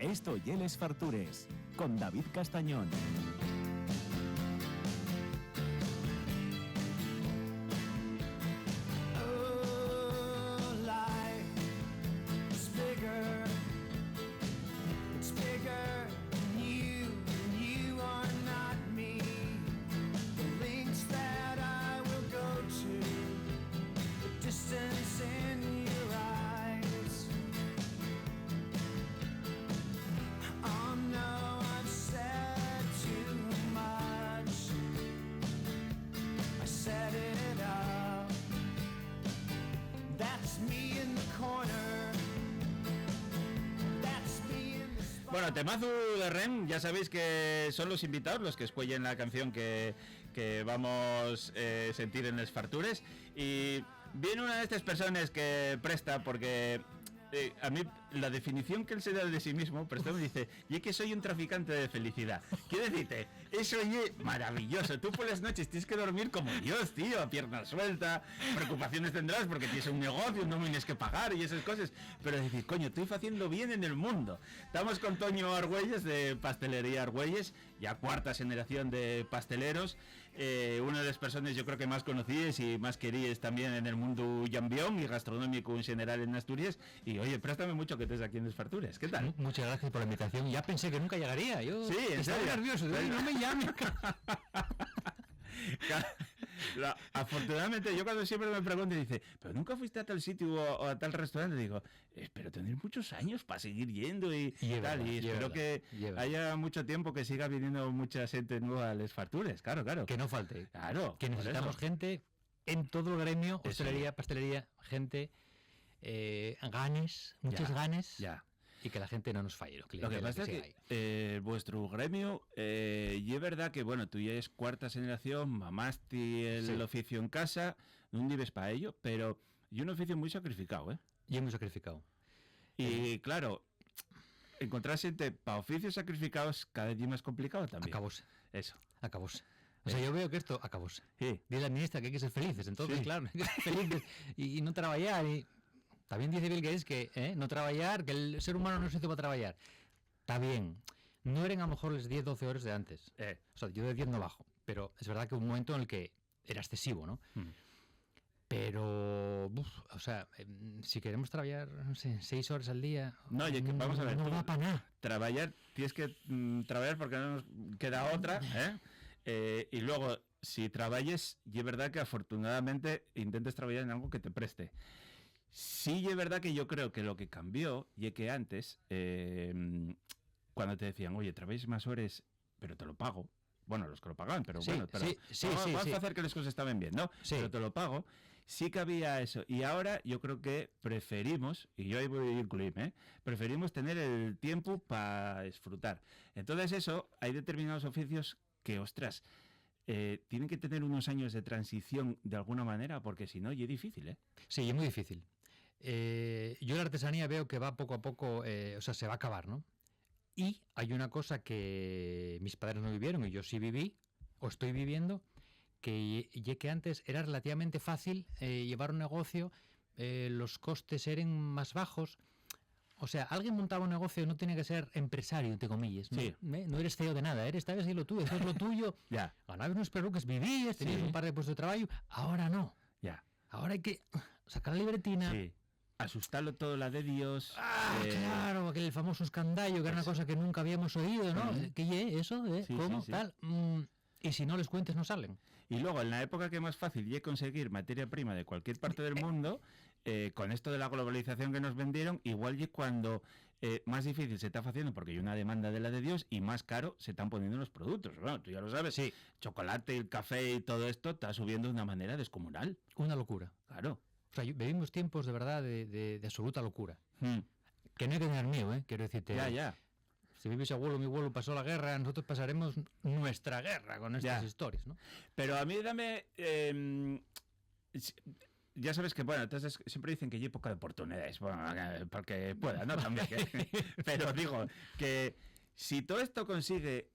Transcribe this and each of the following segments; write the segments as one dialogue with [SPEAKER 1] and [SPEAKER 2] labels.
[SPEAKER 1] Esto y Les Fartures, con David Castañón.
[SPEAKER 2] Bueno, temazo de Rem, ya sabéis que son los invitados los que escuellen la canción que vamos a sentir en Les Fartures. Y viene una de estas personas que presta porque a mí la definición que él se da de sí mismo, pero me dice, y es que soy un traficante de felicidad. Quiero decirte, eso es maravilloso. Tú por las noches tienes que dormir como Dios, tío, a pierna suelta. Preocupaciones tendrás porque tienes un negocio, no tienes que pagar y esas cosas. Pero decir, coño, estoy haciendo bien en el mundo. Estamos con Toño Argüelles de Pastelería Argüelles, ya cuarta generación de pasteleros. Una de las personas yo creo que más conocidas y más queridas también en el mundo llambión y gastronómico en general en Asturias. Y oye, préstame mucho que estés aquí en Les Fartures. ¿Qué tal?
[SPEAKER 3] Muchas gracias por la invitación. Ya pensé que nunca llegaría. Yo
[SPEAKER 2] sí,
[SPEAKER 3] estaba nervioso. No me llames.
[SPEAKER 2] Afortunadamente, yo cuando siempre me pregunto y dice, pero nunca fuiste a tal sitio o a tal restaurante, digo, pero tener muchos años para seguir yendo y tal, y espero que haya mucho tiempo que siga viniendo mucha gente nueva a Les Fartures, claro.
[SPEAKER 3] Que no falte.
[SPEAKER 2] Claro.
[SPEAKER 3] Que necesitamos gente en todo el gremio, hostelería, pastelería, gente, muchos ganes.
[SPEAKER 2] Ya.
[SPEAKER 3] Y que la gente no nos falle.
[SPEAKER 2] Lo que pasa es que vuestro gremio, y es verdad que, bueno, tú ya es cuarta generación, mamaste el oficio en casa, no vives para ello, pero y un oficio muy sacrificado, ¿eh?
[SPEAKER 3] Y muy sacrificado.
[SPEAKER 2] Y claro, encontrar gente para oficios sacrificados cada día más complicado también.
[SPEAKER 3] Acabóse.
[SPEAKER 2] Eso.
[SPEAKER 3] Acabóse. O sea, yo veo que esto acabóse.
[SPEAKER 2] Sí.
[SPEAKER 3] Dice la ministra que hay que ser felices, entonces, claro, hay que ser felices y no trabajar y... También dice Bill Gates que no trabajar, que el ser humano no se hizo para trabajar. Está bien. No eran a lo mejor las 10-12 horas de antes. O sea, yo de 10 no bajo. Pero es verdad que hubo un momento en el que era excesivo, ¿no? Pero, o sea, si queremos trabajar, no sé, 6 horas al día...
[SPEAKER 2] No, oye, vamos a ver.
[SPEAKER 3] No va para nada.
[SPEAKER 2] Trabajar, tienes que trabajar porque no nos queda otra, y luego, si trabajes, y es verdad que afortunadamente intentes trabajar en algo que te preste. Sí, es verdad que yo creo que lo que cambió, y es que antes, cuando te decían, oye, trabajes más horas, pero te lo pago. Bueno, los que lo pagaban, pero vamos a hacer que las cosas estaban bien, ¿no?
[SPEAKER 3] Sí.
[SPEAKER 2] Pero te lo pago. Sí que había eso. Y ahora yo creo que preferimos, y yo ahí voy a incluirme, preferimos tener el tiempo para disfrutar. Entonces eso, hay determinados oficios que, ostras, tienen que tener unos años de transición de alguna manera, porque si no, y es difícil, ¿eh?
[SPEAKER 3] Sí, es muy difícil. Yo la artesanía veo que va poco a poco, o sea, se va a acabar, ¿no? Y hay una cosa que mis padres no vivieron y yo sí viví, o estoy viviendo, que antes era relativamente fácil llevar un negocio, los costes eran más bajos. O sea, alguien montaba un negocio y no tenía que ser empresario, entre comillas. ¿No?
[SPEAKER 2] Sí.
[SPEAKER 3] No eres CEO de nada, estabas ahí lo tuyo, eso es lo tuyo.
[SPEAKER 2] Ya.
[SPEAKER 3] Ganabas unos peluques, vivías, tenías un par de puestos de trabajo. Ahora no.
[SPEAKER 2] Ya.
[SPEAKER 3] Ahora hay que sacar la libretina.
[SPEAKER 2] Sí. Asustarlo todo, la de Dios.
[SPEAKER 3] Claro, aquel famoso escandallo, que era una cosa que nunca habíamos oído, ¿no? ¿Qué es eso?
[SPEAKER 2] Sí,
[SPEAKER 3] ¿Cómo?
[SPEAKER 2] sí.
[SPEAKER 3] Tal. Y si no les cuentes, no salen.
[SPEAKER 2] Y luego, en la época que es más fácil es conseguir materia prima de cualquier parte del mundo, con esto de la globalización que nos vendieron, igual es cuando más difícil se está haciendo porque hay una demanda de la de Dios y más caro se están poniendo los productos. Bueno, tú ya lo sabes,
[SPEAKER 3] Sí.
[SPEAKER 2] Chocolate, el café y todo esto está subiendo de una manera descomunal.
[SPEAKER 3] Una locura.
[SPEAKER 2] Claro.
[SPEAKER 3] O sea, vivimos tiempos de verdad de absoluta locura. Que no hay que tener miedo, Quiero decirte.
[SPEAKER 2] Ya.
[SPEAKER 3] Si mi abuelo pasó la guerra, nosotros pasaremos nuestra guerra con estas historias, ¿no?
[SPEAKER 2] Pero a mí dame... ya sabes que, bueno, entonces siempre dicen que hay época de oportunidades, bueno, para que pueda, ¿no? También. Pero digo que si todo esto consigue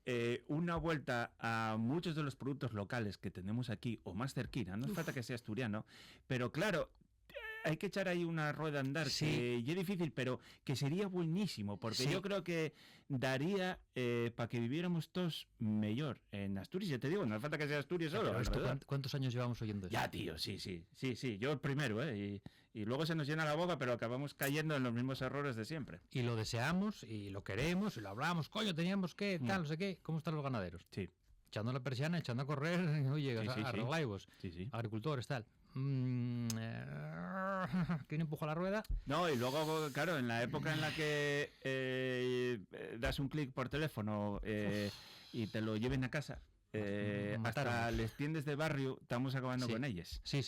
[SPEAKER 2] una vuelta a muchos de los productos locales que tenemos aquí, o más cerquina, no hace falta que sea asturiano, pero claro, hay que echar ahí una rueda a andar,
[SPEAKER 3] Sí.
[SPEAKER 2] que ya es difícil, pero que sería buenísimo, porque
[SPEAKER 3] Sí.
[SPEAKER 2] yo creo que daría para que viviéramos todos mejor en Asturias, ya te digo, no hace falta que sea Asturias solo.
[SPEAKER 3] Pero esto,
[SPEAKER 2] alrededor.
[SPEAKER 3] ¿cuántos años llevamos oyendo eso?
[SPEAKER 2] Ya, tío, sí, yo el primero, y luego se nos llena la boca, pero acabamos cayendo en los mismos errores de siempre.
[SPEAKER 3] Y lo deseamos, y lo queremos, y lo hablamos, coño, teníamos que, tal, no sé qué. ¿Cómo están los ganaderos?
[SPEAKER 2] Sí,
[SPEAKER 3] Echando la persiana, echando a correr, oye,
[SPEAKER 2] Sí, sí, sí.
[SPEAKER 3] arreglaivos,
[SPEAKER 2] sí.
[SPEAKER 3] agricultores, tal. ¿Quién empujó la rueda?
[SPEAKER 2] No, y luego, claro, en la época en la que das un clic por teléfono y te lo lleven a casa,
[SPEAKER 3] Mataron.
[SPEAKER 2] hasta les tiendas de barrio estamos acabando
[SPEAKER 3] Sí.
[SPEAKER 2] con ellas.
[SPEAKER 3] Sí.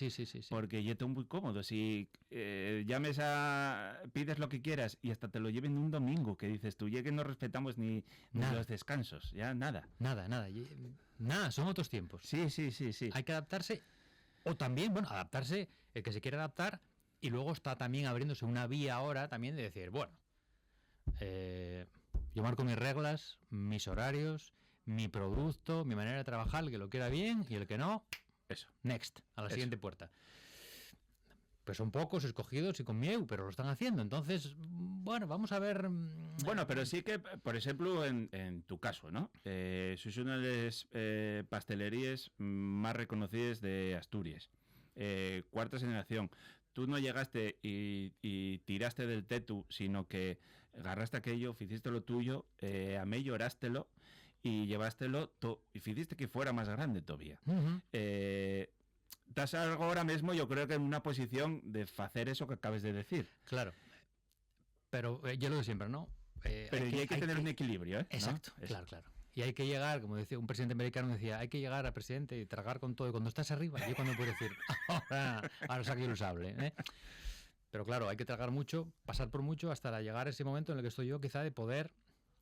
[SPEAKER 2] Porque yo estoy muy cómodo. Si pides lo que quieras y hasta te lo lleven un domingo, que dices tú, ya que no respetamos ni
[SPEAKER 3] Nada.
[SPEAKER 2] los descansos, ya nada.
[SPEAKER 3] Nada, son otros tiempos.
[SPEAKER 2] Sí.
[SPEAKER 3] Hay que adaptarse, o también, bueno, adaptarse, el que se quiere adaptar, y luego está también abriéndose una vía ahora también de decir, bueno, yo marco mis reglas, mis horarios, mi producto, mi manera de trabajar, el que lo quiera bien y el que no,
[SPEAKER 2] Eso.
[SPEAKER 3] next, a la
[SPEAKER 2] Eso.
[SPEAKER 3] siguiente puerta. Pues son pocos escogidos y con miedo, pero lo están haciendo. Entonces, bueno, vamos a ver.
[SPEAKER 2] Bueno, pero sí que, por ejemplo, en tu caso, ¿no? Sois una de las pastelerías más reconocidas de Asturias. Cuarta generación. Tú no llegaste y tiraste del tetu, sino que agarraste aquello, hiciste lo tuyo, amellorástelo y llevástelo y hiciste que fuera más grande todavía.
[SPEAKER 3] Ujú.
[SPEAKER 2] Estás algo ahora mismo, yo creo que en una posición de hacer eso que acabas de decir.
[SPEAKER 3] Claro. Pero yo lo de siempre, ¿no?
[SPEAKER 2] Pero hay que tener un equilibrio, ¿eh? ¿No?
[SPEAKER 3] Exacto,
[SPEAKER 2] Eso.
[SPEAKER 3] claro. Y hay que llegar, como decía un presidente americano, decía, hay que llegar al presidente y tragar con todo. Y cuando estás arriba, yo cuando puedo decir, ahora saco yo el sable, ¿eh? Pero claro, hay que tragar mucho, pasar por mucho, hasta llegar a ese momento en el que estoy yo, quizá de poder,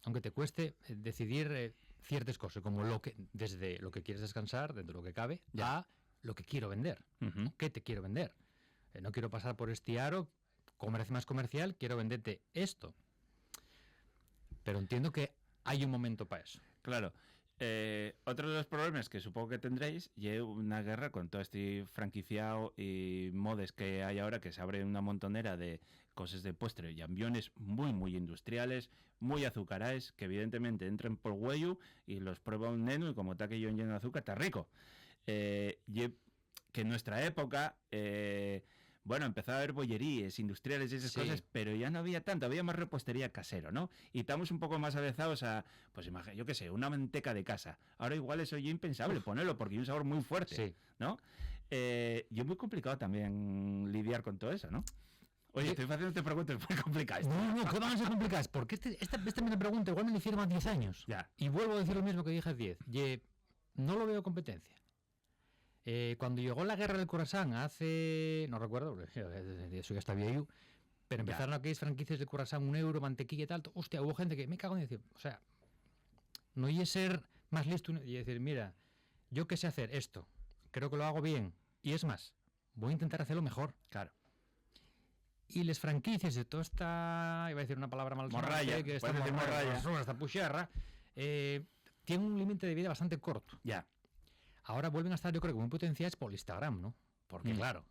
[SPEAKER 3] aunque te cueste, decidir ciertas cosas, como desde lo que quieres descansar, dentro de lo que cabe,
[SPEAKER 2] Ya.
[SPEAKER 3] a lo que quiero vender.
[SPEAKER 2] Ujú.
[SPEAKER 3] ¿Qué te quiero vender? No quiero pasar por este aro, más comercial, quiero venderte esto. Pero entiendo que hay un momento para eso.
[SPEAKER 2] Claro. Otro de los problemas que supongo que tendréis es una guerra con todo este franquiciado y modes que hay ahora, que se abre una montonera de cosas de postre y ambiones muy, muy industriales, muy azucaraes, que evidentemente entran por huello y los prueba un neno y como está aquello lleno de azúcar, está rico. Que en nuestra época... bueno, empezaba a haber bollerías industriales y esas
[SPEAKER 3] Sí.
[SPEAKER 2] cosas, pero ya no había tanto, había más repostería casero, ¿no? Y estamos un poco más avezados a, pues imagínate, yo qué sé, una manteca de casa. Ahora igual eso ya es impensable ponerlo porque hay un sabor muy fuerte,
[SPEAKER 3] Sí.
[SPEAKER 2] ¿no? Y es muy complicado también lidiar con todo eso, ¿no? Oye,
[SPEAKER 3] Sí.
[SPEAKER 2] estoy haciéndote preguntas muy complicadas.
[SPEAKER 3] No, ¿qué van a ser complicadas? Porque esta me pregunta, igual me lo hicieron hace 10 años.
[SPEAKER 2] Ya.
[SPEAKER 3] Y vuelvo a decir lo mismo que dije hace 10. No lo veo competencia. Cuando llegó la guerra del Curaçao hace... No recuerdo, eso ya está viejo. Pero
[SPEAKER 2] Ya.
[SPEAKER 3] empezaron aquellas franquicias de Curaçao, 1 euro, mantequilla y tal. Hostia, hubo gente que me cago en decir... O sea, no iba a ser más listo y decir, mira, yo qué sé hacer esto. Creo que lo hago bien. Y es más, voy a intentar hacerlo mejor.
[SPEAKER 2] Claro.
[SPEAKER 3] Y las franquicias de toda esta... Iba a decir una palabra mal
[SPEAKER 2] Morralla,
[SPEAKER 3] que esta
[SPEAKER 2] puedes decir morralla.
[SPEAKER 3] esta puxerra, tiene un límite de vida bastante corto.
[SPEAKER 2] Ya.
[SPEAKER 3] Ahora vuelven a estar, yo creo que muy potenciadas por el Instagram, ¿no? Porque, claro,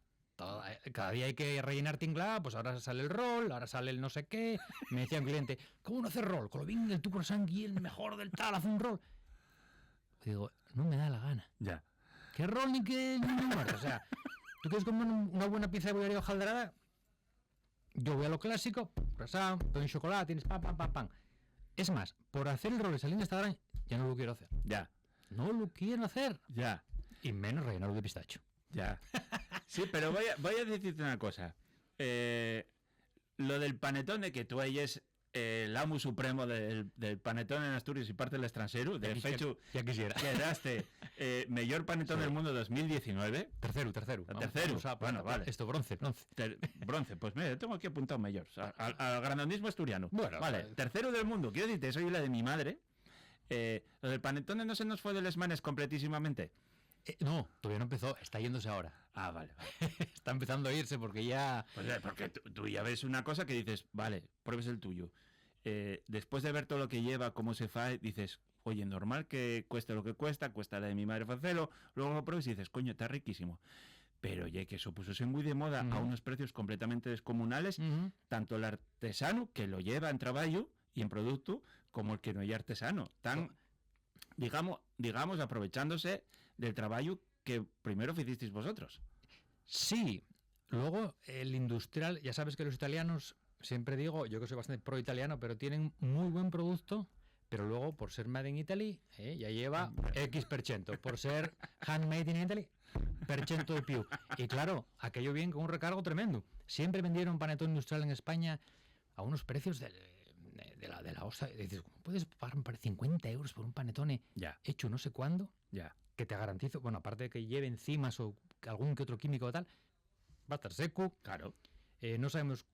[SPEAKER 3] cada día hay que rellenar tinglada, pues ahora sale el rol, ahora sale el no sé qué. Me decía un cliente, ¿cómo no hacer rol? Con lo bien del tu croissant y el mejor del tal, hace un rol. Y digo, no me da la gana.
[SPEAKER 2] Ya.
[SPEAKER 3] ¿Qué rol ni qué ni muerto? O sea, ¿tú quieres comer una buena pieza de bollería hojaldrada? Yo voy a lo clásico, croissant, con chocolate, tienes pam. Es más, por hacer el rol y salir de Instagram, ya no lo quiero hacer.
[SPEAKER 2] Ya.
[SPEAKER 3] No lo quiero hacer.
[SPEAKER 2] Ya.
[SPEAKER 3] Y menos rellenarlo de pistacho.
[SPEAKER 2] Ya. Sí, pero voy a decirte una cosa. Lo del panetone, que tú ahí es el amo supremo del panetón en Asturias y parte del extranjero. De hecho,
[SPEAKER 3] Ya quisiera.
[SPEAKER 2] quedaste mejor panetón
[SPEAKER 3] Sí.
[SPEAKER 2] del mundo 2019.
[SPEAKER 3] Tercero.
[SPEAKER 2] Tercero.
[SPEAKER 3] Vamos
[SPEAKER 2] Bueno, vale.
[SPEAKER 3] Esto, bronce.
[SPEAKER 2] Bronce, pues mira, tengo aquí apuntado mejor. Al grandionismo asturiano.
[SPEAKER 3] Bueno,
[SPEAKER 2] vale, tercero del mundo. Quiero decirte, soy la de mi madre. Lo del panetone no se nos fue de las manos completísimamente.
[SPEAKER 3] No, todavía no empezó. Está yéndose ahora.
[SPEAKER 2] Ah, vale.
[SPEAKER 3] Está empezando a irse porque ya...
[SPEAKER 2] Pues porque tú ya ves una cosa que dices, vale, pruebes el tuyo. Después de ver todo lo que lleva, cómo se fa, dices, oye, normal que cueste lo que cuesta la de mi madre hacerlo, luego lo pruebes y dices, coño, está riquísimo. pero ya que eso puso muy de moda a unos precios completamente descomunales,
[SPEAKER 3] Ujú.
[SPEAKER 2] tanto el artesano que lo lleva en trabajo y en producto, como el que no es artesano. Tan, digamos, aprovechándose del trabajo que primero hicisteis vosotros.
[SPEAKER 3] Sí, luego el industrial, ya sabes que los italianos, siempre digo, yo que soy bastante pro italiano, pero tienen muy buen producto, pero luego por ser made in Italy, ya lleva X%, por ser handmade in Italy, % de più. Y claro, aquello bien con un recargo tremendo. Siempre vendieron panetón industrial en España a unos precios de la hostia. Dices, ¿cómo puedes pagar 50 euros por un panetone
[SPEAKER 2] Ya,
[SPEAKER 3] hecho no sé cuándo?
[SPEAKER 2] ya.
[SPEAKER 3] Que te garantizo, bueno, aparte de que lleve enzimas o algún que otro químico o tal, va a estar seco.
[SPEAKER 2] Claro.
[SPEAKER 3] No sabemos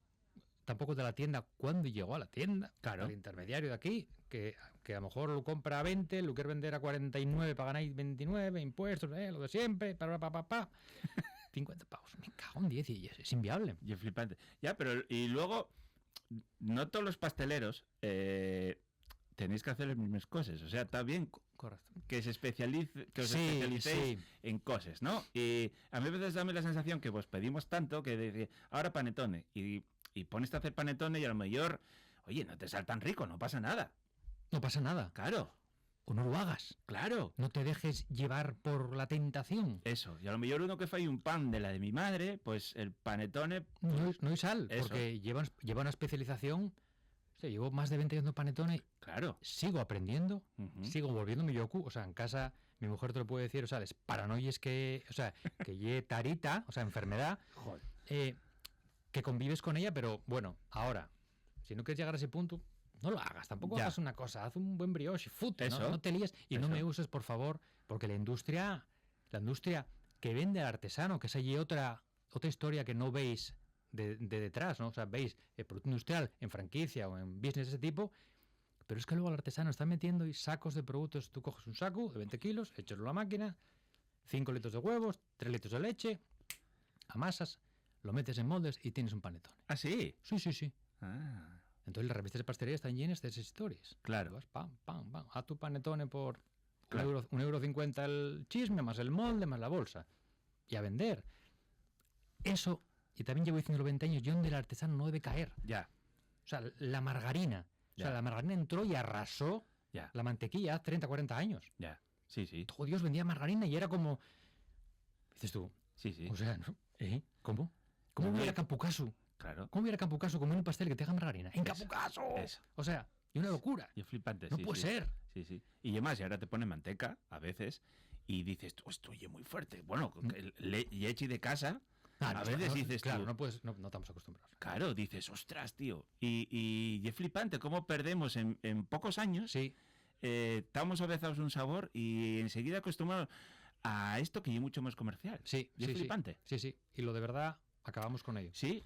[SPEAKER 3] tampoco de la tienda cuándo llegó a la tienda.
[SPEAKER 2] Claro.
[SPEAKER 3] El intermediario de aquí, que a lo mejor lo compra a 20, lo quiere vender a 49 para ganar 29, impuestos, lo de siempre, pa. 50 pavos. Me cago en 10 y es inviable.
[SPEAKER 2] Y es flipante. Ya, pero y luego, no todos los pasteleros tenéis que hacer las mismas cosas. O sea, está bien
[SPEAKER 3] Correcto.
[SPEAKER 2] que os especialicéis
[SPEAKER 3] Sí.
[SPEAKER 2] en cosas, ¿no? Y a mí a veces dame la sensación que vos pedimos tanto que dice, ahora panetone, y pones a hacer panetone y a lo mejor, oye, no te sale tan rico, no pasa nada.
[SPEAKER 3] No pasa nada.
[SPEAKER 2] Claro,
[SPEAKER 3] O no lo hagas.
[SPEAKER 2] claro.
[SPEAKER 3] No te dejes llevar por la tentación.
[SPEAKER 2] Eso, y a lo mejor uno que fai un pan de la de mi madre, pues el panetone,
[SPEAKER 3] No hay sal,
[SPEAKER 2] Eso.
[SPEAKER 3] porque lleva una especialización. O sea, llevo más de 20 años de panetone,
[SPEAKER 2] claro.
[SPEAKER 3] sigo aprendiendo,
[SPEAKER 2] Ujú.
[SPEAKER 3] sigo volviéndome yoku. O sea, en casa mi mujer te lo puede decir, o sea, les paranoies que lle tarita, o sea, enfermedad,
[SPEAKER 2] Joder.
[SPEAKER 3] que convives con ella, pero bueno, ahora, si no quieres llegar a ese punto, no lo hagas, tampoco
[SPEAKER 2] Ya.
[SPEAKER 3] hagas una cosa, haz un buen brioche, fute,
[SPEAKER 2] Eso.
[SPEAKER 3] no te líes y no
[SPEAKER 2] Eso.
[SPEAKER 3] me uses, por favor, porque la industria que vende al artesano, que esa y otra historia que no veis de detrás, ¿no? O sea, veis el producto industrial en franquicia o en business de ese tipo, pero es que luego el artesano está metiendo y sacos de productos. Tú coges un saco de 20 kilos, echas a la máquina, 5 litros de huevos, 3 litros de leche, amasas, lo metes en moldes y tienes un panetone.
[SPEAKER 2] Ah, sí.
[SPEAKER 3] Sí.
[SPEAKER 2] Ah,
[SPEAKER 3] Entonces las revistas de pastelería están llenas de esas historias.
[SPEAKER 2] claro.
[SPEAKER 3] Tú vas, pam, a tu panetone por
[SPEAKER 2] Claro.
[SPEAKER 3] €1,50 el chisme, más el molde, más la bolsa. Y a vender. Eso, y también llevo diciendo 20 años, y donde el artesano no debe caer.
[SPEAKER 2] Ya,
[SPEAKER 3] O sea, la margarina. O sea,
[SPEAKER 2] Ya.
[SPEAKER 3] la margarina entró y arrasó
[SPEAKER 2] ya,
[SPEAKER 3] la mantequilla hace 30, 40 años.
[SPEAKER 2] ya. Sí, sí.
[SPEAKER 3] Todo Dios vendía margarina y era como... Dices tú,
[SPEAKER 2] Sí, sí.
[SPEAKER 3] o sea, ¿no? ¿Cómo? ¿Cómo
[SPEAKER 2] No,
[SPEAKER 3] voy a ir
[SPEAKER 2] no.
[SPEAKER 3] a Campucasu?
[SPEAKER 2] Claro.
[SPEAKER 3] ¿Cómo voy a ir a Campucasu comer un pastel que tenga margarina? ¡En
[SPEAKER 2] Eso,
[SPEAKER 3] Campucasu!
[SPEAKER 2] eso.
[SPEAKER 3] O sea, y una locura.
[SPEAKER 2] Y es flipante.
[SPEAKER 3] No
[SPEAKER 2] sí,
[SPEAKER 3] puede
[SPEAKER 2] sí.
[SPEAKER 3] ser.
[SPEAKER 2] Sí, sí. Y además, y ahora te ponen manteca, a veces, y dices, esto oye muy fuerte. Bueno, leche de casa, a veces dices
[SPEAKER 3] claro,
[SPEAKER 2] tú,
[SPEAKER 3] no puedes, no estamos acostumbrados.
[SPEAKER 2] claro, dices, ostras, tío. Y es flipante cómo perdemos en pocos años,
[SPEAKER 3] Sí,
[SPEAKER 2] estamos avezados un sabor y enseguida acostumbrados a esto que es mucho más comercial.
[SPEAKER 3] sí,
[SPEAKER 2] Y es
[SPEAKER 3] sí,
[SPEAKER 2] flipante.
[SPEAKER 3] sí. Y lo de verdad, acabamos con ello.
[SPEAKER 2] Sí,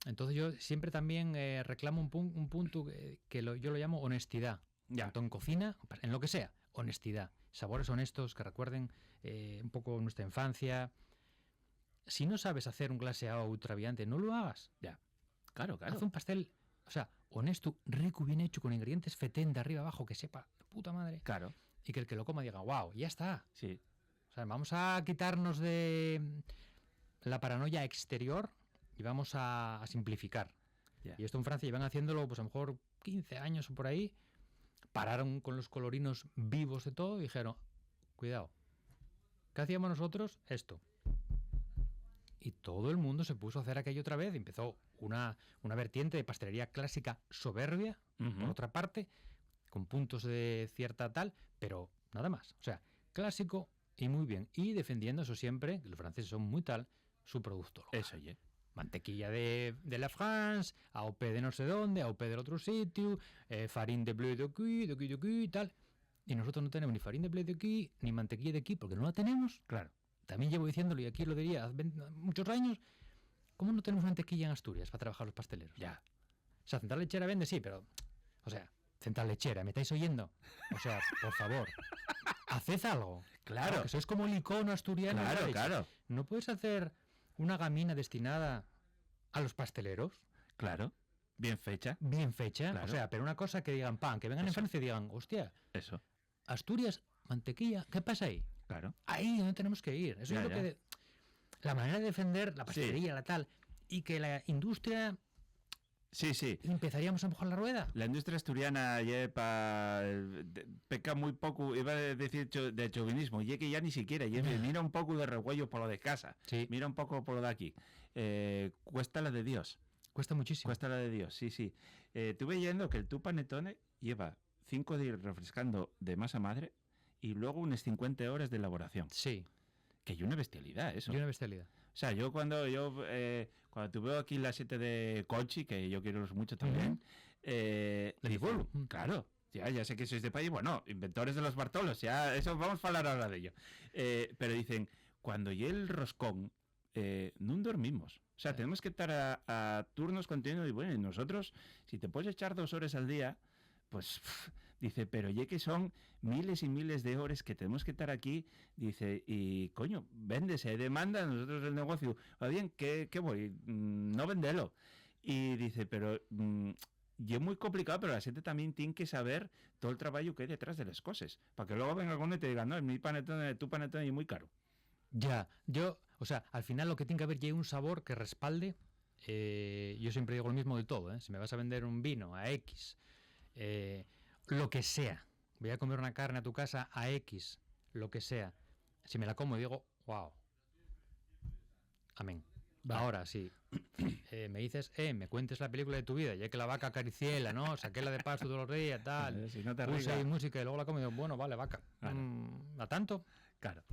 [SPEAKER 3] Entonces yo siempre también reclamo un punto yo lo llamo honestidad.
[SPEAKER 2] ya.
[SPEAKER 3] Tanto en cocina, en lo que sea, honestidad. Sabores honestos que recuerden un poco nuestra infancia. Si no sabes hacer un glaseado ultraviante, no lo hagas.
[SPEAKER 2] Claro, claro.
[SPEAKER 3] Haz un pastel, o sea, honesto, rico, bien hecho, con ingredientes fetén de arriba abajo, que sepa de puta madre.
[SPEAKER 2] Claro,
[SPEAKER 3] Y que el que lo coma diga, wow, ya está.
[SPEAKER 2] sí.
[SPEAKER 3] O sea, vamos a quitarnos de la paranoia exterior y vamos a simplificar.
[SPEAKER 2] Ya.
[SPEAKER 3] Y esto en Francia llevan haciéndolo, pues a lo mejor 15 años o por ahí. Pararon con los colorinos vivos de todo y dijeron, cuidado, ¿qué hacíamos nosotros? Esto. Y todo el mundo se puso a hacer aquello otra vez. Empezó una vertiente de pastelería clásica soberbia,
[SPEAKER 2] Ujú.
[SPEAKER 3] por otra parte, con puntos de cierta tal, pero nada más. O sea, clásico y muy bien. Y defendiendo eso siempre, que los franceses son muy tal, su producto local.
[SPEAKER 2] Eso, oye.
[SPEAKER 3] Mantequilla de la France, AOP de no sé dónde, AOP del otro sitio, farine de bleu de aquí y tal. Y nosotros no tenemos ni farine de bleu de aquí, ni mantequilla de aquí, porque no la tenemos.
[SPEAKER 2] Claro.
[SPEAKER 3] También llevo diciéndolo, y aquí lo diría hace muchos años, ¿cómo no tenemos mantequilla en Asturias para trabajar los pasteleros?
[SPEAKER 2] Ya.
[SPEAKER 3] O sea, Central Lechera vende, sí, pero... O sea, Central Lechera, ¿me estáis oyendo? O sea, por favor, haced algo.
[SPEAKER 2] Claro.
[SPEAKER 3] Que sois como el icono asturiano. de la
[SPEAKER 2] Claro,
[SPEAKER 3] leche.
[SPEAKER 2] claro.
[SPEAKER 3] ¿No puedes hacer una gamina destinada a los pasteleros?
[SPEAKER 2] Claro. Bien fecha.
[SPEAKER 3] Bien fecha.
[SPEAKER 2] Claro.
[SPEAKER 3] O sea, pero una cosa que digan, pan, que vengan en
[SPEAKER 2] Eso.
[SPEAKER 3] Francia y digan, hostia,
[SPEAKER 2] Eso.
[SPEAKER 3] Asturias, mantequilla, ¿qué pasa ahí?
[SPEAKER 2] Claro.
[SPEAKER 3] Ahí donde tenemos que ir. Eso
[SPEAKER 2] Ya,
[SPEAKER 3] es lo
[SPEAKER 2] ya.
[SPEAKER 3] que... la manera de defender la pastelería, la tal, y que la industria
[SPEAKER 2] Sí.
[SPEAKER 3] empezaríamos a empujar la rueda.
[SPEAKER 2] La industria asturiana peca muy poco, iba a decir de chauvinismo, y que ya ni siquiera, mira un poco de reguello por lo de casa,
[SPEAKER 3] Sí.
[SPEAKER 2] mira un poco por lo de aquí. Cuesta la de Dios.
[SPEAKER 3] Cuesta muchísimo.
[SPEAKER 2] Cuesta la de Dios, sí. Estuve leyendo que el tu panetone lleva 5 días refrescando de masa madre y luego unas 50 horas de elaboración.
[SPEAKER 3] Sí.
[SPEAKER 2] Que hay una bestialidad eso.
[SPEAKER 3] Y una bestialidad.
[SPEAKER 2] O sea, cuando tuve aquí la 7 de Conchi, que yo quiero mucho también,
[SPEAKER 3] De mi pueblo.
[SPEAKER 2] Claro, ya sé que sois de país, bueno, inventores de los Bartolos, ya eso vamos a hablar ahora de ello. Pero dicen, cuando y el roscón, no dormimos. O sea, tenemos que estar a turnos continuos y bueno, y nosotros, si te puedes echar 2 horas al día, pues dice, pero ya que son miles y miles de horas que tenemos que estar aquí, dice, y coño, véndese, demanda, nosotros el negocio, va bien, ¿qué voy? No vendelo. Y dice, pero y es muy complicado, pero la gente también tiene que saber todo el trabajo que hay detrás de las cosas, para que luego venga alguno y te diga, no, mi panetone, tu panetone es muy caro.
[SPEAKER 3] Ya, o sea, al final lo que tiene que haber ya un sabor que respalde. Yo siempre digo lo mismo de todo, ¿eh? Si me vas a vender un vino a X, lo que sea, voy a comer una carne a tu casa a X, lo que sea, si me la como y digo, wow, amén.
[SPEAKER 2] Va.
[SPEAKER 3] Ahora, si me dices, me cuentes la película de tu vida, ya que la vaca acariciela, ¿no? Saqué la de pasto todos los días, tal,
[SPEAKER 2] Si no te
[SPEAKER 3] puse
[SPEAKER 2] arriesgas.
[SPEAKER 3] ahí música y luego la como y digo, bueno, vale, vaca.
[SPEAKER 2] Claro.
[SPEAKER 3] ¿A tanto?
[SPEAKER 2] Claro.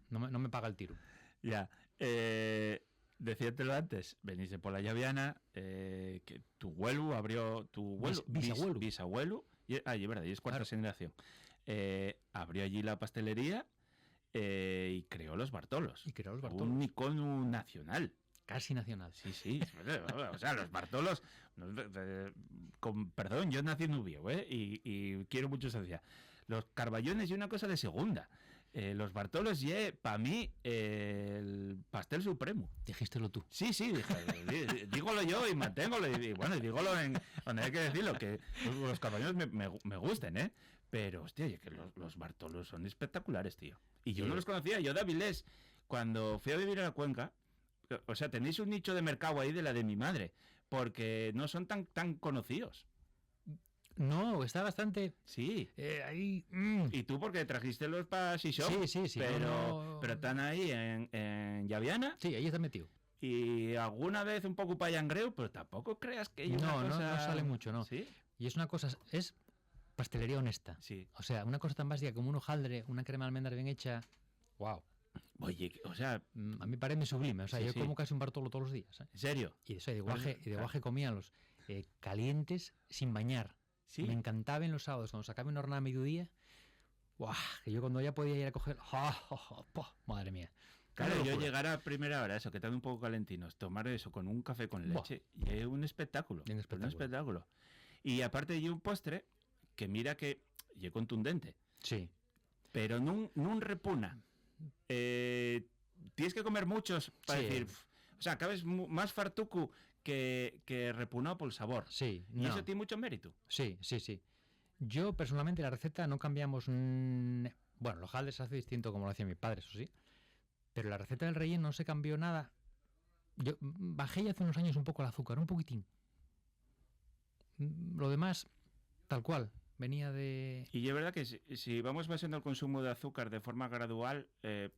[SPEAKER 3] No me paga el tiro.
[SPEAKER 2] Ya. Decíatelo antes, veniste por la Llaviana, que tu abuelo abrió, bisabuelo, y es verdad, y es cuarta generación, abrió allí la pastelería y creó los Bartolos. Un icono nacional.
[SPEAKER 3] Casi nacional.
[SPEAKER 2] Sí. O sea, los Bartolos, con perdón, yo nací en Ubio, y quiero mucho esa ciudad. Los Carballones y una cosa de segunda. Los Bartolos para mí el pastel supremo.
[SPEAKER 3] Dijéstelo tú.
[SPEAKER 2] Sí, dije, dígolo yo y manténgolo. Y bueno, dígolo donde hay que decirlo, que los Carballones me gusten, pero, hostia, que los Bartolos son espectaculares, tío. Y yo no los conocía. Yo de Avilés, cuando fui a vivir a la Cuenca, o sea, tenéis un nicho de mercado ahí de la de mi madre, porque no son tan conocidos.
[SPEAKER 3] No, está bastante...
[SPEAKER 2] Sí.
[SPEAKER 3] Ahí...
[SPEAKER 2] Y tú porque trajiste los para Shishop.
[SPEAKER 3] Sí.
[SPEAKER 2] Pero están ahí en Llaviana.
[SPEAKER 3] Sí, ahí está metido.
[SPEAKER 2] Y alguna vez un poco para Yangreu, pero tampoco creas que hay una cosa...
[SPEAKER 3] No sale mucho, no.
[SPEAKER 2] ¿Sí?
[SPEAKER 3] Y es una cosa... Es pastelería honesta.
[SPEAKER 2] Sí.
[SPEAKER 3] O sea, una cosa tan básica como un hojaldre, una crema de almendras bien hecha... Wow.
[SPEAKER 2] Oye, o sea...
[SPEAKER 3] A mí parece sublime. O sea, yo como casi un Bartolo todos los días.
[SPEAKER 2] ¿En serio?
[SPEAKER 3] Y de guaje comían los calientes sin bañar.
[SPEAKER 2] ¿Sí?
[SPEAKER 3] Me encantaban los sábados cuando sacaba una hornada a mediodía. ¡Guau! Que yo cuando ya podía ir a coger... ¡Madre mía!
[SPEAKER 2] Claro, yo llegar a primera hora, eso, que están un poco calentinos, tomar eso con un café con leche, y es un espectáculo. Un espectáculo. Y aparte hay un postre que mira que es contundente.
[SPEAKER 3] Sí.
[SPEAKER 2] Pero no repuna. Tienes que comer muchos para decir... O sea, acabes más fartucu que repunado por el sabor.
[SPEAKER 3] Sí.
[SPEAKER 2] Y eso tiene mucho mérito.
[SPEAKER 3] Sí. Yo, personalmente, la receta no cambiamos... Bueno, los hojaldres se hace distinto como lo hacía mi padre, eso sí. Pero la receta del relleno no se cambió nada. Yo bajé ya hace unos años un poco el azúcar, un poquitín. Lo demás, tal cual. Venía de...
[SPEAKER 2] Y es verdad que si vamos bajando el consumo de azúcar de forma gradual,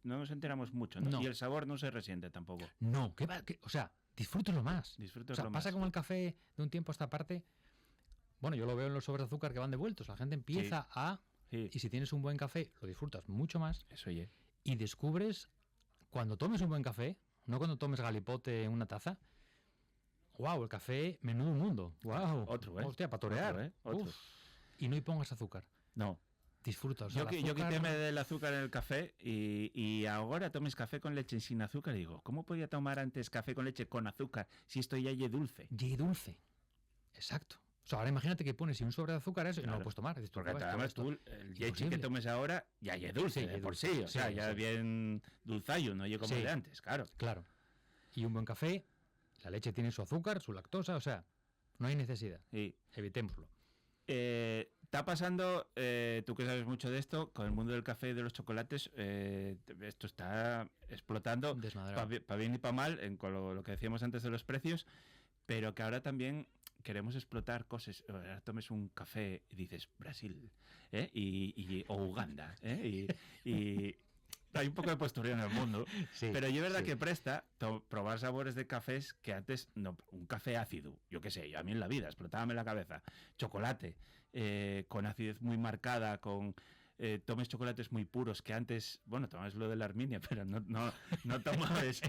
[SPEAKER 2] no nos enteramos mucho, ¿no? Y el sabor no se resiente tampoco.
[SPEAKER 3] No, o sea, disfrútalo más.
[SPEAKER 2] Disfrútalo
[SPEAKER 3] pasa como el café de un tiempo a esta parte. Bueno, yo lo veo en los sobres de azúcar que van devueltos. La gente empieza y si tienes un buen café, lo disfrutas mucho más.
[SPEAKER 2] Eso oye.
[SPEAKER 3] Y descubres, cuando tomes un buen café, no cuando tomes galipote en una taza, wow, el café, menudo mundo. Wow.
[SPEAKER 2] Otro,
[SPEAKER 3] Hostia, para torear.
[SPEAKER 2] Otro.
[SPEAKER 3] Y no y pongas azúcar.
[SPEAKER 2] No.
[SPEAKER 3] Disfruta. O sea,
[SPEAKER 2] yo quité del azúcar en el café y ahora tomes café con leche sin azúcar. Y digo, ¿cómo podía tomar antes café con leche con azúcar si esto ya es dulce?
[SPEAKER 3] Y dulce. Exacto. O sea, ahora imagínate que pones un sobre de azúcar eso y no lo puedes tomar. Dices,
[SPEAKER 2] porque además tú, el leche que tomes ahora ya es dulce de por sí. O sea, ya es bien dulzayo, no es como de antes, claro.
[SPEAKER 3] Claro. Y un buen café, la leche tiene su azúcar, su lactosa, o sea, no hay necesidad.
[SPEAKER 2] Sí.
[SPEAKER 3] Evitémoslo.
[SPEAKER 2] Está pasando, tú que sabes mucho de esto, con el mundo del café y de los chocolates, esto está explotando
[SPEAKER 3] Desmadrado.
[SPEAKER 2] para bien y para mal, con lo que decíamos antes de los precios, pero que ahora también queremos explotar cosas. Ahora tomes un café y dices Brasil, o Uganda, y hay un poco de postureo en el mundo,
[SPEAKER 3] Sí,
[SPEAKER 2] pero yo es verdad
[SPEAKER 3] sí.
[SPEAKER 2] que presta probar sabores de cafés que antes, no, un café ácido, yo qué sé, a mí en la vida, explotábame la cabeza, chocolate, con acidez muy marcada, con tomes chocolates muy puros, que antes, bueno, tomabas lo de la Arminia, pero no tomabas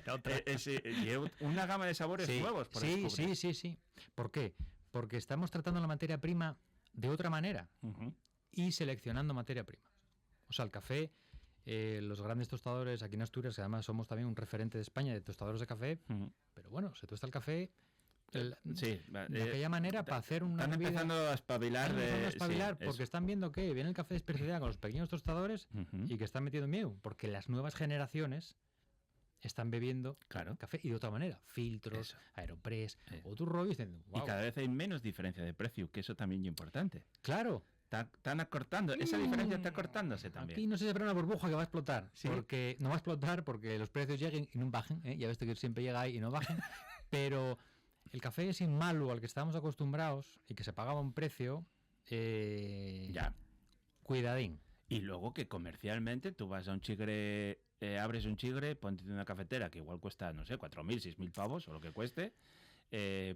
[SPEAKER 2] una gama de sabores
[SPEAKER 3] Sí,
[SPEAKER 2] nuevos por
[SPEAKER 3] sí,
[SPEAKER 2] descubrir.
[SPEAKER 3] sí. ¿Por qué? Porque estamos tratando la materia prima de otra manera
[SPEAKER 2] Ujú.
[SPEAKER 3] y seleccionando materia prima. O sea, el café, los grandes tostadores aquí en Asturias, que además somos también un referente de España de tostadores de café,
[SPEAKER 2] Ujú.
[SPEAKER 3] pero bueno, se tuesta el café
[SPEAKER 2] Sí,
[SPEAKER 3] de aquella manera para hacer una
[SPEAKER 2] están
[SPEAKER 3] bebida.
[SPEAKER 2] empezando a espabilar.
[SPEAKER 3] Están empezando a espabilar
[SPEAKER 2] sí,
[SPEAKER 3] porque
[SPEAKER 2] eso.
[SPEAKER 3] están viendo que viene el café de especialidad con los pequeños tostadores
[SPEAKER 2] Ujú.
[SPEAKER 3] y que están metiendo miedo, porque las nuevas generaciones están bebiendo
[SPEAKER 2] Claro.
[SPEAKER 3] café y de otra manera, filtros,
[SPEAKER 2] Eso.
[SPEAKER 3] Aeropress,
[SPEAKER 2] Eh.
[SPEAKER 3] otro rollo, dicen,
[SPEAKER 2] Y
[SPEAKER 3] wow,
[SPEAKER 2] cada vez hay menos diferencia de precio, que eso también es importante.
[SPEAKER 3] claro.
[SPEAKER 2] Están acortando, esa diferencia está acortándose también.
[SPEAKER 3] Aquí no sé si habrá una burbuja que va a explotar,
[SPEAKER 2] ¿Sí?
[SPEAKER 3] porque no va a explotar porque los precios lleguen y no bajen, ya ves que siempre llega ahí y no bajen, pero el café sin malo al que estábamos acostumbrados y que se pagaba un precio,
[SPEAKER 2] Ya.
[SPEAKER 3] cuidadín.
[SPEAKER 2] Y luego que comercialmente tú vas a un chigre, abres un chigre, ponte una cafetera que igual cuesta, no sé, 4.000, 6.000 pavos o lo que cueste,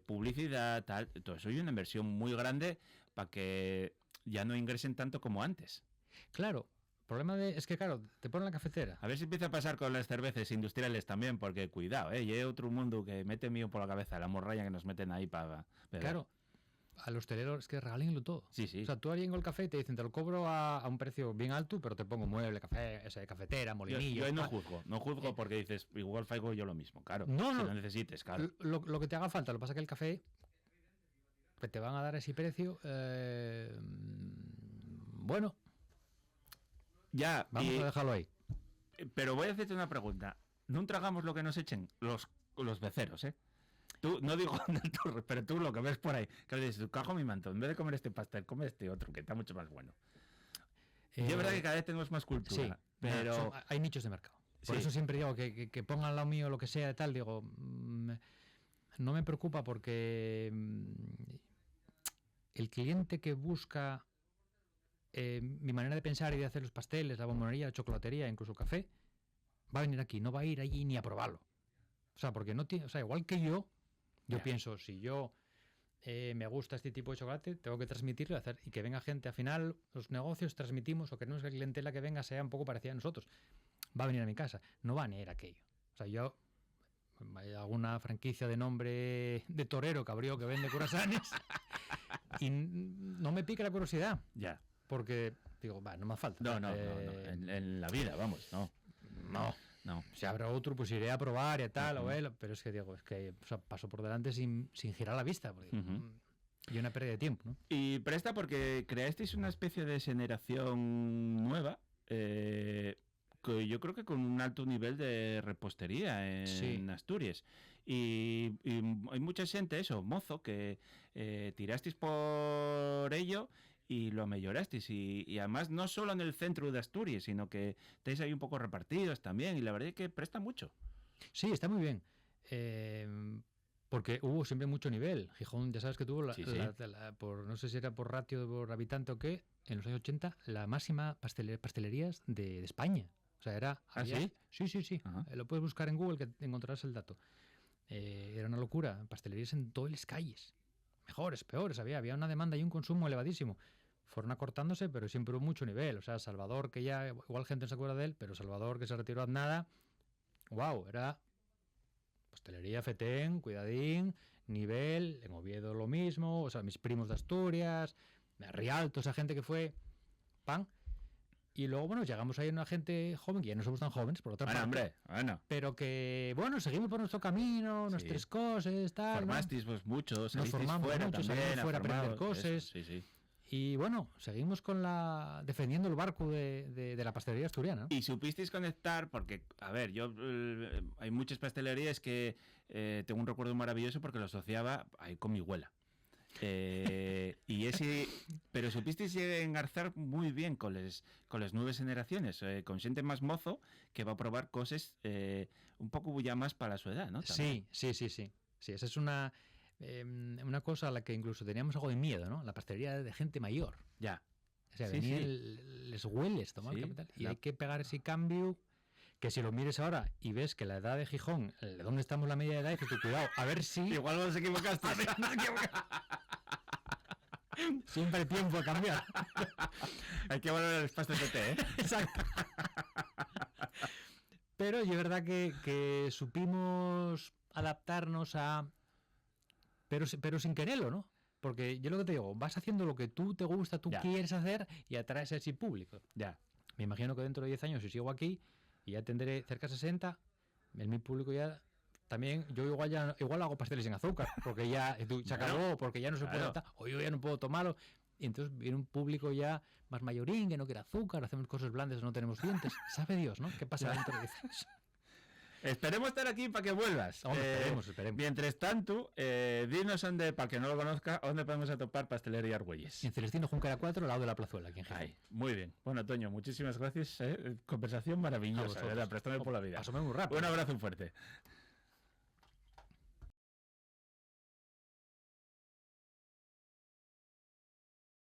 [SPEAKER 2] publicidad, tal, todo eso, y una inversión muy grande para que ya no ingresen tanto como antes.
[SPEAKER 3] Claro, el problema es que, claro, te ponen la cafetera.
[SPEAKER 2] A ver si empieza a pasar con las cervezas industriales también, porque cuidado, y hay otro mundo que mete mío por la cabeza, la morralla que nos meten ahí para...
[SPEAKER 3] Claro, al hostelero es que regálenlo todo.
[SPEAKER 2] Sí, sí.
[SPEAKER 3] O sea, tú alguien con el café te dicen, te lo cobro a un precio bien alto, pero te pongo mueble, café, cafetera, molinillo.
[SPEAKER 2] Yo ahí no juzgo porque dices, igual faigo yo lo mismo, claro.
[SPEAKER 3] No,
[SPEAKER 2] si
[SPEAKER 3] no.
[SPEAKER 2] lo necesites, claro.
[SPEAKER 3] Lo que te haga falta, lo que pasa es que el café que te van a dar ese precio, bueno,
[SPEAKER 2] Ya,
[SPEAKER 3] vamos a dejarlo ahí.
[SPEAKER 2] pero voy a hacerte una pregunta. No tragamos lo que nos echen los beceros, ¿eh? Tú, no digo pero tú lo que ves por ahí, que le dices, cajo mi manto, en vez de comer este pastel, come este otro, que está mucho más bueno. Yo es verdad que cada vez tenemos más cultura,
[SPEAKER 3] Sí,
[SPEAKER 2] pero...
[SPEAKER 3] hay nichos de mercado. Por
[SPEAKER 2] Sí.
[SPEAKER 3] eso siempre digo que pongan al lado mío lo que sea y tal, digo, no me preocupa porque el cliente que busca mi manera de pensar y de hacer los pasteles, la bombonería, la chocolatería, incluso el café, va a venir aquí, no va a ir allí ni a probarlo. O sea, porque no tiene, o sea, igual que yo pienso, si yo me gusta este tipo de chocolate, tengo que transmitirlo y que venga gente. Al final, los negocios transmitimos o queremos que la clientela que venga sea un poco parecida a nosotros. Va a venir a mi casa, no va a ir a aquello. O sea, yo, hay alguna franquicia de nombre de torero que abrió que vende croissants y no me pica la curiosidad,
[SPEAKER 2] Ya.
[SPEAKER 3] porque digo, va, no me falta.
[SPEAKER 2] No. En la vida, vamos, no.
[SPEAKER 3] Si habrá otro, pues iré a probar y a tal,
[SPEAKER 2] Ujú.
[SPEAKER 3] o él, pero es que digo, es que o sea, paso por delante sin girar la vista, porque, y una pérdida de tiempo, ¿no?
[SPEAKER 2] Y presta porque creasteis una especie de generación nueva, que yo creo que con un alto nivel de repostería en
[SPEAKER 3] Sí.
[SPEAKER 2] Asturias. Y hay mucha gente, eso, mozo, que tirasteis por ello y lo mejorasteis. Y además no solo en el centro de Asturias, sino que estáis ahí un poco repartidos también. Y la verdad es que presta mucho.
[SPEAKER 3] Sí, está muy bien. Porque hubo siempre mucho nivel. Gijón, ya sabes que tuvo,
[SPEAKER 2] Sí.
[SPEAKER 3] por no sé si era por ratio, por habitante o qué, en los años 80, la máxima pastelerías de España. O sea, era...
[SPEAKER 2] ¿Ah, sí?
[SPEAKER 3] Sí.
[SPEAKER 2] Ajá.
[SPEAKER 3] Lo puedes buscar en Google que encontrarás el dato. Era una locura. Pastelerías en todas las calles. Mejores, peores. Había una demanda y un consumo elevadísimo. Fueron acortándose, pero siempre hubo mucho nivel. O sea, Salvador, que ya... Igual gente no se acuerda de él, pero Salvador, que se retiró a nada... ¡Wow! Era... Pastelería Fetén, cuidadín, nivel, en Oviedo lo mismo, o sea, mis primos de Asturias, Rialto, esa gente que fue, pan. Y luego, bueno, llegamos ahí a una gente joven, que ya no somos tan jóvenes, por otra
[SPEAKER 2] Bueno,
[SPEAKER 3] parte.
[SPEAKER 2] hombre, bueno.
[SPEAKER 3] Pero que, bueno, seguimos por nuestro camino, nuestras cosas, tal.
[SPEAKER 2] Formasteis vos mucho, salisteis
[SPEAKER 3] formamos
[SPEAKER 2] fuera
[SPEAKER 3] mucho,
[SPEAKER 2] también,
[SPEAKER 3] salimos fuera a aprender
[SPEAKER 2] formaros,
[SPEAKER 3] cosas.
[SPEAKER 2] eso, sí.
[SPEAKER 3] Y bueno, seguimos defendiendo el barco de la pastelería asturiana, ¿no?
[SPEAKER 2] Y supisteis conectar, porque, a ver, yo hay muchas pastelerías que tengo un recuerdo maravilloso porque lo asociaba ahí con mi abuela. Y ese, pero supisteis engarzar muy bien con las nuevas generaciones, con gente más mozo que va a probar cosas un poco ya más para su edad, ¿no? También.
[SPEAKER 3] Sí. Sí, esa es una cosa a la que incluso teníamos algo de miedo, ¿no? La pastelería de gente mayor.
[SPEAKER 2] Ya.
[SPEAKER 3] O sea,
[SPEAKER 2] Sí,
[SPEAKER 3] venía
[SPEAKER 2] sí.
[SPEAKER 3] les hueles tomar
[SPEAKER 2] Sí,
[SPEAKER 3] capital. Y
[SPEAKER 2] la-
[SPEAKER 3] hay que pegar ese cambio. Que si lo mires ahora y ves que la edad de Gijón, ¿dónde estamos la media de edad? Dices tú, cuidado, a ver si
[SPEAKER 2] Igual nos equivocaste.
[SPEAKER 3] siempre hay tiempo a cambiar.
[SPEAKER 2] Hay que valorar el pastel de té, ¿eh?
[SPEAKER 3] Exacto. Pero es verdad que supimos adaptarnos a... Pero sin quererlo, ¿no? Porque yo lo que te digo, vas haciendo lo que tú te gusta, tú
[SPEAKER 2] Ya.
[SPEAKER 3] quieres hacer y atraes a ese público.
[SPEAKER 2] Ya.
[SPEAKER 3] Me imagino que dentro de 10 años, si sigo aquí y ya tendré cerca de 60, en mi público ya... También yo igual hago pasteles sin azúcar, porque ya se acabó, porque ya no se puede
[SPEAKER 2] Claro.
[SPEAKER 3] adaptar, o yo ya no puedo tomarlo. Y entonces viene un público ya más mayorín, que no quiere azúcar, hacemos cosas blandas, no tenemos dientes. Sabe Dios, ¿no? ¿Qué pasa dentro de 10 años?
[SPEAKER 2] Esperemos estar aquí para que vuelvas.
[SPEAKER 3] Hombre, esperemos.
[SPEAKER 2] Mientras tanto, dinos dónde, para que no lo conozca, dónde podemos atopar Pastelería Argüelles.
[SPEAKER 3] En Celestino Junquera 4, al lado de la plazuela, aquí en Gijón.
[SPEAKER 2] Ay, muy bien. Bueno, Toño, muchísimas gracias. Conversación
[SPEAKER 3] A
[SPEAKER 2] maravillosa,
[SPEAKER 3] vosotros.
[SPEAKER 2] ¿verdad? Préstame por la vida.
[SPEAKER 3] Pásame muy rápido.
[SPEAKER 2] Un abrazo fuerte.